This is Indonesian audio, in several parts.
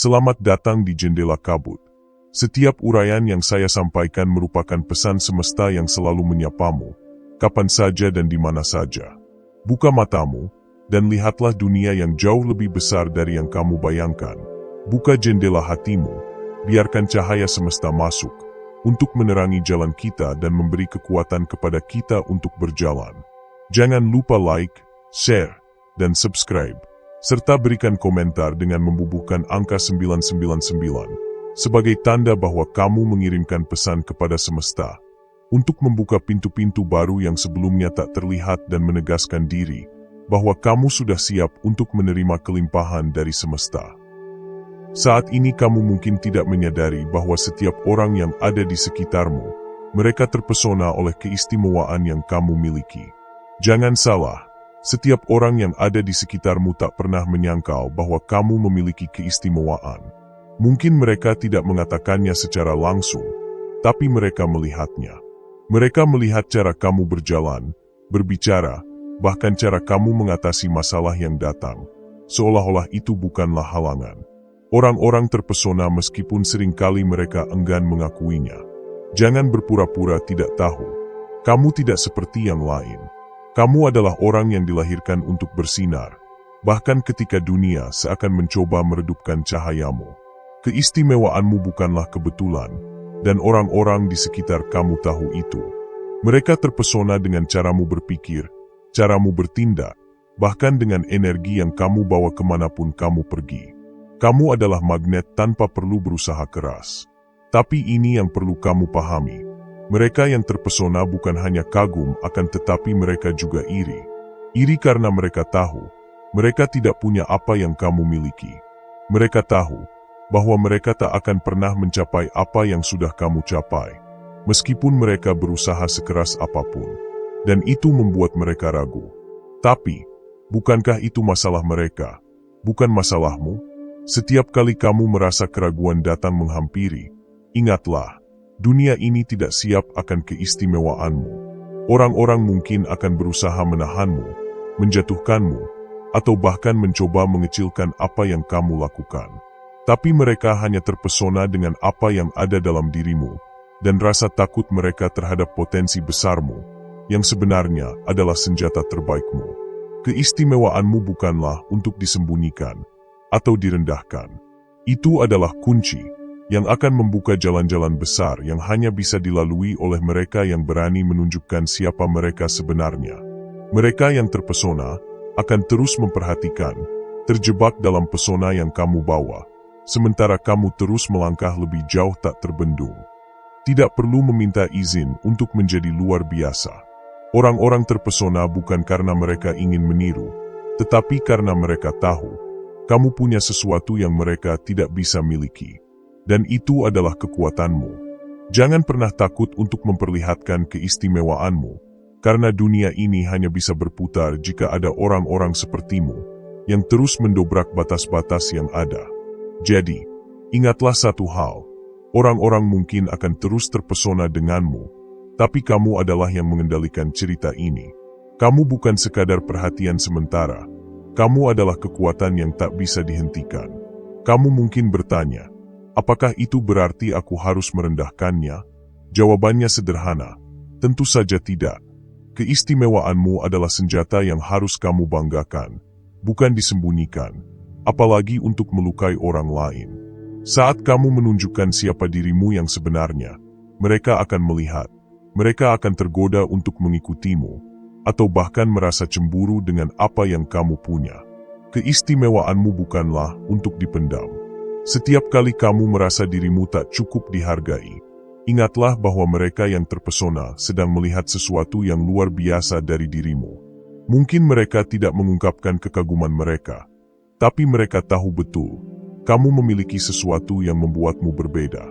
Selamat datang di Jendela Kabut. Setiap uraian yang saya sampaikan merupakan pesan semesta yang selalu menyapamu, kapan saja dan di mana saja. Buka matamu, dan lihatlah dunia yang jauh lebih besar dari yang kamu bayangkan. Buka jendela hatimu, biarkan cahaya semesta masuk, untuk menerangi jalan kita dan memberi kekuatan kepada kita untuk berjalan. Jangan lupa like, share, dan subscribe, serta berikan komentar dengan membubuhkan angka 999, sebagai tanda bahwa kamu mengirimkan pesan kepada semesta, untuk membuka pintu-pintu baru yang sebelumnya tak terlihat dan menegaskan diri, bahwa kamu sudah siap untuk menerima kelimpahan dari semesta. Saat ini kamu mungkin tidak menyadari bahwa setiap orang yang ada di sekitarmu, mereka terpesona oleh keistimewaan yang kamu miliki. Jangan salah, setiap orang yang ada di sekitarmu tak pernah menyangkal bahwa kamu memiliki keistimewaan. Mungkin mereka tidak mengatakannya secara langsung, tapi mereka melihatnya. Mereka melihat cara kamu berjalan, berbicara, bahkan cara kamu mengatasi masalah yang datang, seolah-olah itu bukanlah halangan. Orang-orang terpesona meskipun seringkali mereka enggan mengakuinya. Jangan berpura-pura tidak tahu. Kamu tidak seperti yang lain. Kamu adalah orang yang dilahirkan untuk bersinar, bahkan ketika dunia seakan mencoba meredupkan cahayamu. Keistimewaanmu bukanlah kebetulan, dan orang-orang di sekitar kamu tahu itu. Mereka terpesona dengan caramu berpikir, caramu bertindak, bahkan dengan energi yang kamu bawa kemanapun kamu pergi. Kamu adalah magnet tanpa perlu berusaha keras. Tapi ini yang perlu kamu pahami. Mereka yang terpesona bukan hanya kagum akan tetapi mereka juga iri. Iri karena mereka tahu, mereka tidak punya apa yang kamu miliki. Mereka tahu bahwa mereka tak akan pernah mencapai apa yang sudah kamu capai, meskipun mereka berusaha sekeras apapun. Dan itu membuat mereka ragu. Tapi, bukankah itu masalah mereka, bukan masalahmu? Setiap kali kamu merasa keraguan datang menghampiri, ingatlah, dunia ini tidak siap akan keistimewaanmu. Orang-orang mungkin akan berusaha menahanmu, menjatuhkanmu, atau bahkan mencoba mengecilkan apa yang kamu lakukan. Tapi mereka hanya terpesona dengan apa yang ada dalam dirimu, dan rasa takut mereka terhadap potensi besarmu, yang sebenarnya adalah senjata terbaikmu. Keistimewaanmu bukanlah untuk disembunyikan atau direndahkan. Itu adalah kunci yang akan membuka jalan-jalan besar yang hanya bisa dilalui oleh mereka yang berani menunjukkan siapa mereka sebenarnya. Mereka yang terpesona akan terus memperhatikan, terjebak dalam pesona yang kamu bawa, sementara kamu terus melangkah lebih jauh tak terbendung. Tidak perlu meminta izin untuk menjadi luar biasa. Orang-orang terpesona bukan karena mereka ingin meniru, tetapi karena mereka tahu kamu punya sesuatu yang mereka tidak bisa miliki. Dan itu adalah kekuatanmu. Jangan pernah takut untuk memperlihatkan keistimewaanmu, karena dunia ini hanya bisa berputar jika ada orang-orang sepertimu, yang terus mendobrak batas-batas yang ada. Jadi, ingatlah satu hal, orang-orang mungkin akan terus terpesona denganmu, tapi kamu adalah yang mengendalikan cerita ini. Kamu bukan sekadar perhatian sementara, kamu adalah kekuatan yang tak bisa dihentikan. Kamu mungkin bertanya, apakah itu berarti aku harus merendahkannya? Jawabannya sederhana, tentu saja tidak. Keistimewaanmu adalah senjata yang harus kamu banggakan, bukan disembunyikan, apalagi untuk melukai orang lain. Saat kamu menunjukkan siapa dirimu yang sebenarnya, mereka akan melihat, mereka akan tergoda untuk mengikutimu, atau bahkan merasa cemburu dengan apa yang kamu punya. Keistimewaanmu bukanlah untuk dipendam. Setiap kali kamu merasa dirimu tak cukup dihargai, ingatlah bahwa mereka yang terpesona sedang melihat sesuatu yang luar biasa dari dirimu. Mungkin mereka tidak mengungkapkan kekaguman mereka, tapi mereka tahu betul, kamu memiliki sesuatu yang membuatmu berbeda.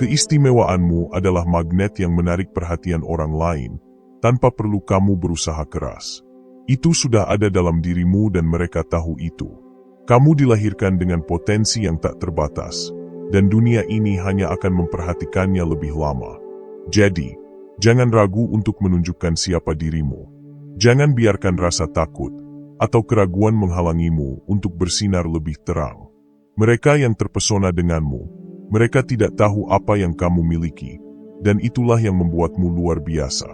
Keistimewaanmu adalah magnet yang menarik perhatian orang lain, tanpa perlu kamu berusaha keras. Itu sudah ada dalam dirimu dan mereka tahu itu. Kamu dilahirkan dengan potensi yang tak terbatas, dan dunia ini hanya akan memperhatikannya lebih lama. Jadi, jangan ragu untuk menunjukkan siapa dirimu. Jangan biarkan rasa takut atau keraguan menghalangimu untuk bersinar lebih terang. Mereka yang terpesona denganmu, mereka tidak tahu apa yang kamu miliki, dan itulah yang membuatmu luar biasa.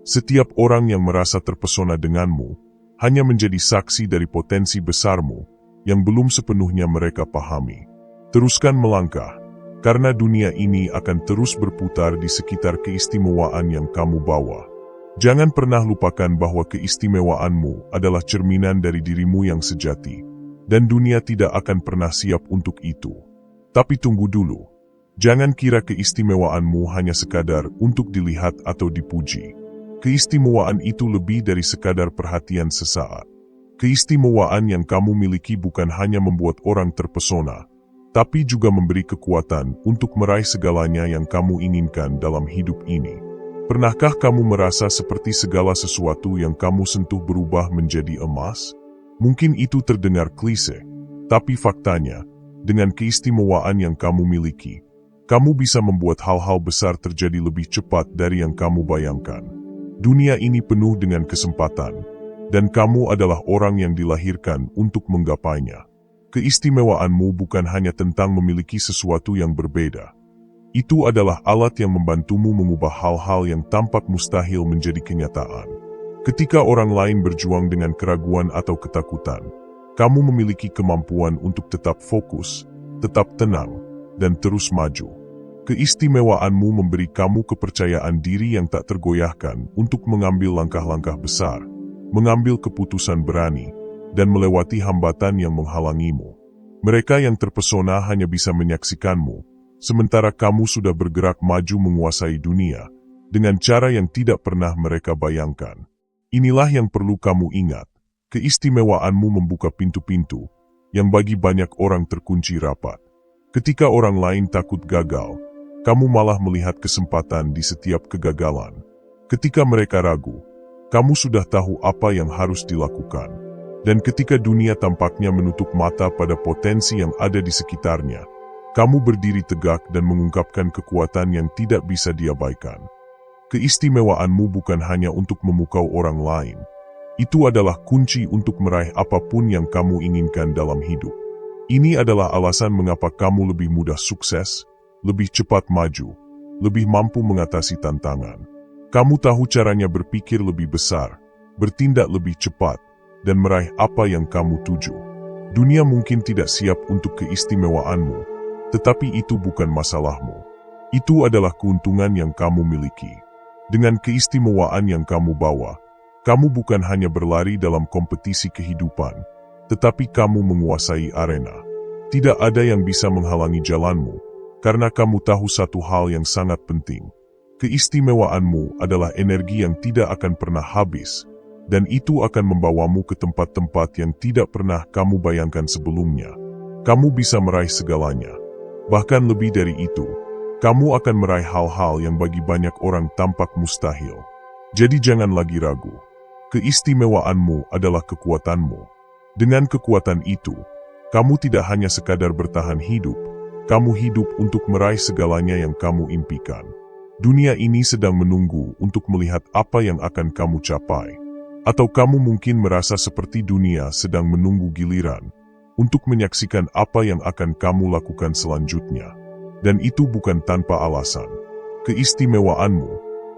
Setiap orang yang merasa terpesona denganmu, hanya menjadi saksi dari potensi besarmu, yang belum sepenuhnya mereka pahami. Teruskan melangkah, karena dunia ini akan terus berputar di sekitar keistimewaan yang kamu bawa. Jangan pernah lupakan bahwa keistimewaanmu adalah cerminan dari dirimu yang sejati, dan dunia tidak akan pernah siap untuk itu. Tapi tunggu dulu. Jangan kira keistimewaanmu hanya sekadar untuk dilihat atau dipuji. Keistimewaan itu lebih dari sekadar perhatian sesaat. Keistimewaan yang kamu miliki bukan hanya membuat orang terpesona, tapi juga memberi kekuatan untuk meraih segalanya yang kamu inginkan dalam hidup ini. Pernahkah kamu merasa seperti segala sesuatu yang kamu sentuh berubah menjadi emas? Mungkin itu terdengar klise, tapi faktanya, dengan keistimewaan yang kamu miliki, kamu bisa membuat hal-hal besar terjadi lebih cepat dari yang kamu bayangkan. Dunia ini penuh dengan kesempatan, dan kamu adalah orang yang dilahirkan untuk menggapainya. Keistimewaanmu bukan hanya tentang memiliki sesuatu yang berbeda. Itu adalah alat yang membantumu mengubah hal-hal yang tampak mustahil menjadi kenyataan. Ketika orang lain berjuang dengan keraguan atau ketakutan, kamu memiliki kemampuan untuk tetap fokus, tetap tenang, dan terus maju. Keistimewaanmu memberi kamu kepercayaan diri yang tak tergoyahkan untuk mengambil langkah-langkah besar, mengambil keputusan berani, dan melewati hambatan yang menghalangimu. Mereka yang terpesona hanya bisa menyaksikanmu, sementara kamu sudah bergerak maju menguasai dunia, dengan cara yang tidak pernah mereka bayangkan. Inilah yang perlu kamu ingat, keistimewaanmu membuka pintu-pintu, yang bagi banyak orang terkunci rapat. Ketika orang lain takut gagal, kamu malah melihat kesempatan di setiap kegagalan. Ketika mereka ragu, kamu sudah tahu apa yang harus dilakukan. Dan ketika dunia tampaknya menutup mata pada potensi yang ada di sekitarnya, kamu berdiri tegak dan mengungkapkan kekuatan yang tidak bisa diabaikan. Keistimewaanmu bukan hanya untuk memukau orang lain. Itu adalah kunci untuk meraih apapun yang kamu inginkan dalam hidup. Ini adalah alasan mengapa kamu lebih mudah sukses, lebih cepat maju, lebih mampu mengatasi tantangan. Kamu tahu caranya berpikir lebih besar, bertindak lebih cepat, dan meraih apa yang kamu tuju. Dunia mungkin tidak siap untuk keistimewaanmu, tetapi itu bukan masalahmu. Itu adalah keuntungan yang kamu miliki. Dengan keistimewaan yang kamu bawa, kamu bukan hanya berlari dalam kompetisi kehidupan, tetapi kamu menguasai arena. Tidak ada yang bisa menghalangi jalanmu, karena kamu tahu satu hal yang sangat penting. Keistimewaanmu adalah energi yang tidak akan pernah habis, dan itu akan membawamu ke tempat-tempat yang tidak pernah kamu bayangkan sebelumnya. Kamu bisa meraih segalanya. Bahkan lebih dari itu, kamu akan meraih hal-hal yang bagi banyak orang tampak mustahil. Jadi jangan lagi ragu. Keistimewaanmu adalah kekuatanmu. Dengan kekuatan itu, kamu tidak hanya sekadar bertahan hidup, kamu hidup untuk meraih segalanya yang kamu impikan. Dunia ini sedang menunggu untuk melihat apa yang akan kamu capai. Atau kamu mungkin merasa seperti dunia sedang menunggu giliran untuk menyaksikan apa yang akan kamu lakukan selanjutnya. Dan itu bukan tanpa alasan. Keistimewaanmu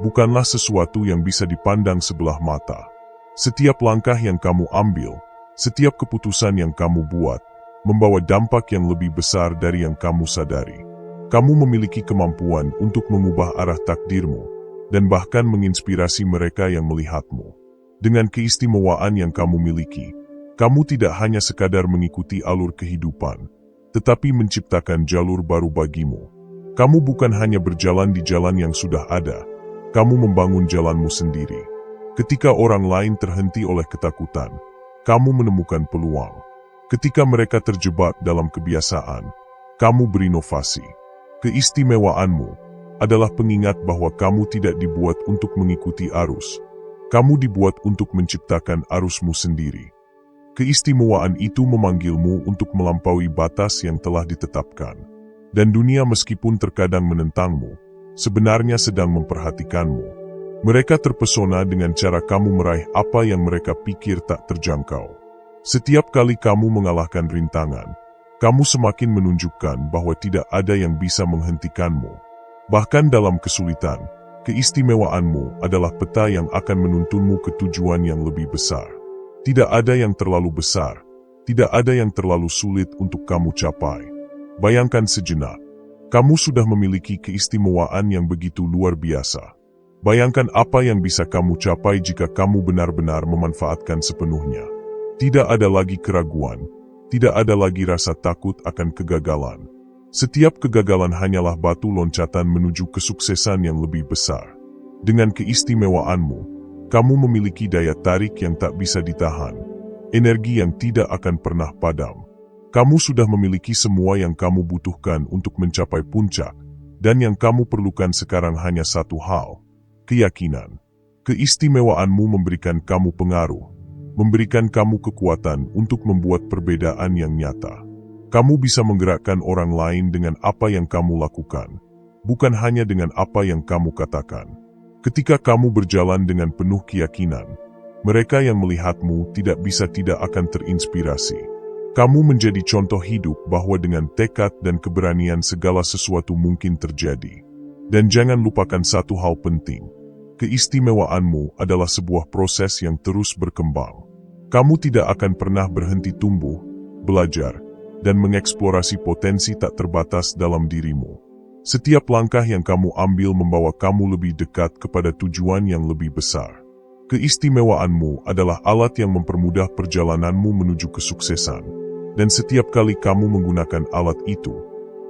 bukanlah sesuatu yang bisa dipandang sebelah mata. Setiap langkah yang kamu ambil, setiap keputusan yang kamu buat, membawa dampak yang lebih besar dari yang kamu sadari. Kamu memiliki kemampuan untuk mengubah arah takdirmu, dan bahkan menginspirasi mereka yang melihatmu. Dengan keistimewaan yang kamu miliki, kamu tidak hanya sekadar mengikuti alur kehidupan, tetapi menciptakan jalur baru bagimu. Kamu bukan hanya berjalan di jalan yang sudah ada, kamu membangun jalanmu sendiri. Ketika orang lain terhenti oleh ketakutan, kamu menemukan peluang. Ketika mereka terjebak dalam kebiasaan, kamu berinovasi. Keistimewaanmu adalah pengingat bahwa kamu tidak dibuat untuk mengikuti arus. Kamu dibuat untuk menciptakan arusmu sendiri. Keistimewaan itu memanggilmu untuk melampaui batas yang telah ditetapkan. Dan dunia meskipun terkadang menentangmu, sebenarnya sedang memperhatikanmu. Mereka terpesona dengan cara kamu meraih apa yang mereka pikir tak terjangkau. Setiap kali kamu mengalahkan rintangan, kamu semakin menunjukkan bahwa tidak ada yang bisa menghentikanmu. Bahkan dalam kesulitan, keistimewaanmu adalah peta yang akan menuntunmu ke tujuan yang lebih besar. Tidak ada yang terlalu besar, tidak ada yang terlalu sulit untuk kamu capai. Bayangkan sejenak, kamu sudah memiliki keistimewaan yang begitu luar biasa. Bayangkan apa yang bisa kamu capai jika kamu benar-benar memanfaatkan sepenuhnya. Tidak ada lagi keraguan, tidak ada lagi rasa takut akan kegagalan. Setiap kegagalan hanyalah batu loncatan menuju kesuksesan yang lebih besar. Dengan keistimewaanmu, kamu memiliki daya tarik yang tak bisa ditahan, energi yang tidak akan pernah padam. Kamu sudah memiliki semua yang kamu butuhkan untuk mencapai puncak, dan yang kamu perlukan sekarang hanya satu hal: keyakinan. Keistimewaanmu memberikan kamu pengaruh, memberikan kamu kekuatan untuk membuat perbedaan yang nyata. Kamu bisa menggerakkan orang lain dengan apa yang kamu lakukan, bukan hanya dengan apa yang kamu katakan. Ketika kamu berjalan dengan penuh keyakinan, mereka yang melihatmu tidak bisa tidak akan terinspirasi. Kamu menjadi contoh hidup bahwa dengan tekad dan keberanian segala sesuatu mungkin terjadi. Dan jangan lupakan satu hal penting. Keistimewaanmu adalah sebuah proses yang terus berkembang. Kamu tidak akan pernah berhenti tumbuh, belajar, dan mengeksplorasi potensi tak terbatas dalam dirimu. Setiap langkah yang kamu ambil membawa kamu lebih dekat kepada tujuan yang lebih besar. Keistimewaanmu adalah alat yang mempermudah perjalananmu menuju kesuksesan. Dan setiap kali kamu menggunakan alat itu,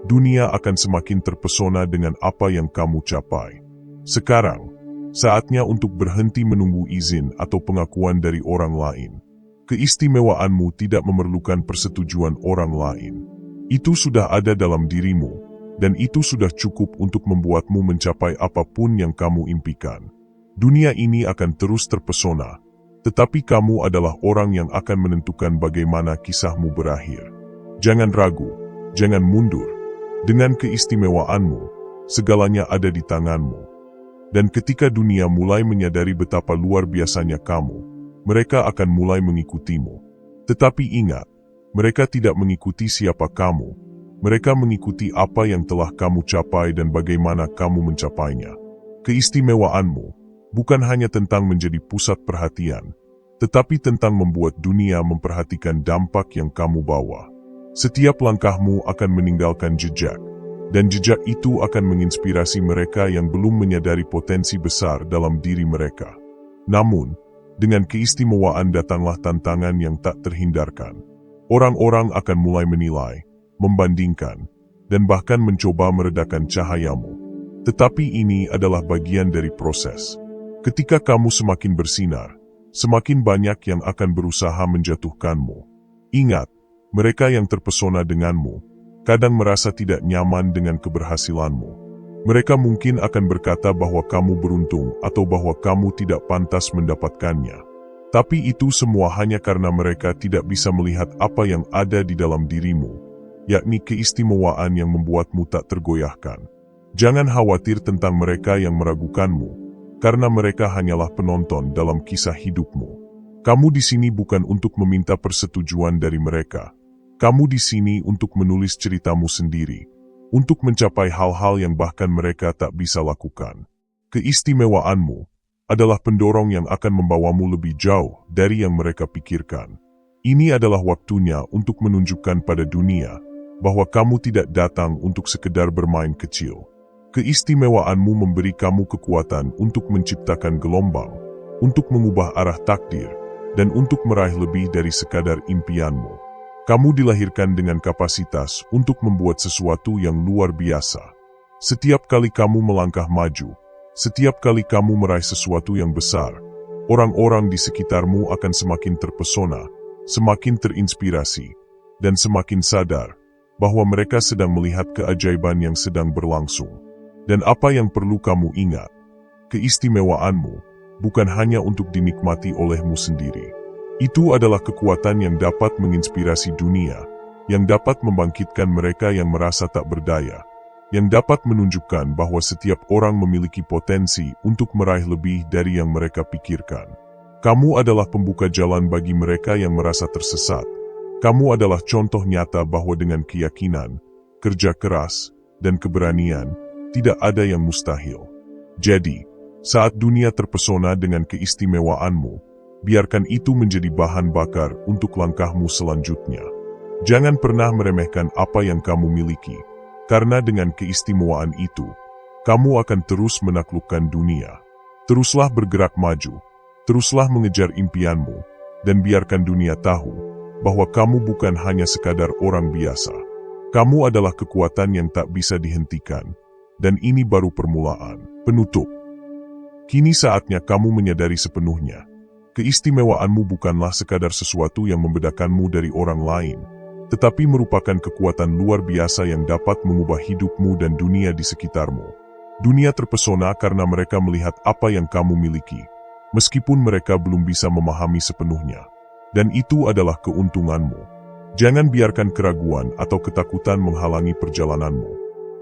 dunia akan semakin terpesona dengan apa yang kamu capai. Sekarang, saatnya untuk berhenti menunggu izin atau pengakuan dari orang lain. Keistimewaanmu tidak memerlukan persetujuan orang lain. Itu sudah ada dalam dirimu, dan itu sudah cukup untuk membuatmu mencapai apapun yang kamu impikan. Dunia ini akan terus terpesona, tetapi kamu adalah orang yang akan menentukan bagaimana kisahmu berakhir. Jangan ragu, jangan mundur. Dengan keistimewaanmu, segalanya ada di tanganmu. Dan ketika dunia mulai menyadari betapa luar biasanya kamu, mereka akan mulai mengikutimu. Tetapi ingat, mereka tidak mengikuti siapa kamu. Mereka mengikuti apa yang telah kamu capai dan bagaimana kamu mencapainya. Keistimewaanmu bukan hanya tentang menjadi pusat perhatian, tetapi tentang membuat dunia memperhatikan dampak yang kamu bawa. Setiap langkahmu akan meninggalkan jejak, dan jejak itu akan menginspirasi mereka yang belum menyadari potensi besar dalam diri mereka. Namun, dengan keistimewaan datanglah tantangan yang tak terhindarkan. Orang-orang akan mulai menilai, membandingkan, dan bahkan mencoba meredakan cahayamu. Tetapi ini adalah bagian dari proses. Ketika kamu semakin bersinar, semakin banyak yang akan berusaha menjatuhkanmu. Ingat, mereka yang terpesona denganmu, kadang merasa tidak nyaman dengan keberhasilanmu. Mereka mungkin akan berkata bahwa kamu beruntung atau bahwa kamu tidak pantas mendapatkannya. Tapi itu semua hanya karena mereka tidak bisa melihat apa yang ada di dalam dirimu, yakni keistimewaan yang membuatmu tak tergoyahkan. Jangan khawatir tentang mereka yang meragukanmu, karena mereka hanyalah penonton dalam kisah hidupmu. Kamu di sini bukan untuk meminta persetujuan dari mereka. Kamu di sini untuk menulis ceritamu sendiri, untuk mencapai hal-hal yang bahkan mereka tak bisa lakukan. Keistimewaanmu adalah pendorong yang akan membawamu lebih jauh dari yang mereka pikirkan. Ini adalah waktunya untuk menunjukkan pada dunia bahwa kamu tidak datang untuk sekedar bermain kecil. Keistimewaanmu memberi kamu kekuatan untuk menciptakan gelombang, untuk mengubah arah takdir, dan untuk meraih lebih dari sekadar impianmu. Kamu dilahirkan dengan kapasitas untuk membuat sesuatu yang luar biasa. Setiap kali kamu melangkah maju, setiap kali kamu meraih sesuatu yang besar, orang-orang di sekitarmu akan semakin terpesona, semakin terinspirasi, dan semakin sadar bahwa mereka sedang melihat keajaiban yang sedang berlangsung. Dan apa yang perlu kamu ingat, keistimewaanmu bukan hanya untuk dinikmati olehmu sendiri. Itu adalah kekuatan yang dapat menginspirasi dunia, yang dapat membangkitkan mereka yang merasa tak berdaya, yang dapat menunjukkan bahwa setiap orang memiliki potensi untuk meraih lebih dari yang mereka pikirkan. Kamu adalah pembuka jalan bagi mereka yang merasa tersesat. Kamu adalah contoh nyata bahwa dengan keyakinan, kerja keras, dan keberanian, tidak ada yang mustahil. Jadi, saat dunia terpesona dengan keistimewaanmu, biarkan itu menjadi bahan bakar untuk langkahmu selanjutnya. Jangan pernah meremehkan apa yang kamu miliki, karena dengan keistimewaan itu, kamu akan terus menaklukkan dunia. Teruslah bergerak maju, teruslah mengejar impianmu, dan biarkan dunia tahu bahwa kamu bukan hanya sekadar orang biasa. Kamu adalah kekuatan yang tak bisa dihentikan, dan ini baru permulaan. Penutup. Kini saatnya kamu menyadari sepenuhnya. Keistimewaanmu bukanlah sekadar sesuatu yang membedakanmu dari orang lain, tetapi merupakan kekuatan luar biasa yang dapat mengubah hidupmu dan dunia di sekitarmu. Dunia terpesona karena mereka melihat apa yang kamu miliki, meskipun mereka belum bisa memahami sepenuhnya. Dan itu adalah keuntunganmu. Jangan biarkan keraguan atau ketakutan menghalangi perjalananmu.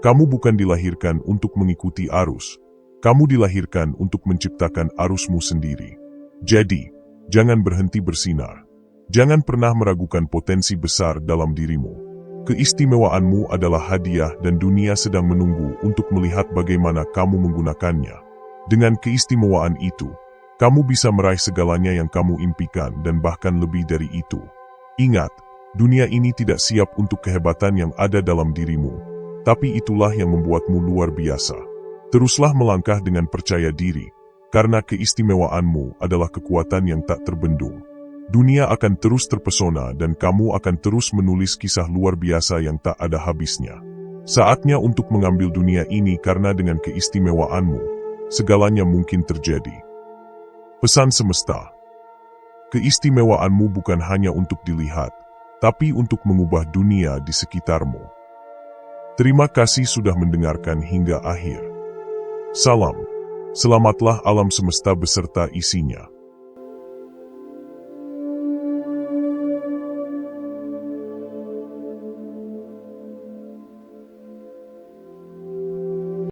Kamu bukan dilahirkan untuk mengikuti arus. Kamu dilahirkan untuk menciptakan arusmu sendiri. Jadi, jangan berhenti bersinar. Jangan pernah meragukan potensi besar dalam dirimu. Keistimewaanmu adalah hadiah dan dunia sedang menunggu untuk melihat bagaimana kamu menggunakannya. Dengan keistimewaan itu, kamu bisa meraih segalanya yang kamu impikan dan bahkan lebih dari itu. Ingat, dunia ini tidak siap untuk kehebatan yang ada dalam dirimu. Tapi itulah yang membuatmu luar biasa. Teruslah melangkah dengan percaya diri, karena keistimewaanmu adalah kekuatan yang tak terbendung. Dunia akan terus terpesona dan kamu akan terus menulis kisah luar biasa yang tak ada habisnya. Saatnya untuk mengambil dunia ini karena dengan keistimewaanmu, segalanya mungkin terjadi. Pesan semesta. Keistimewaanmu bukan hanya untuk dilihat, tapi untuk mengubah dunia di sekitarmu. Terima kasih sudah mendengarkan hingga akhir. Salam. Selamatlah alam semesta beserta isinya.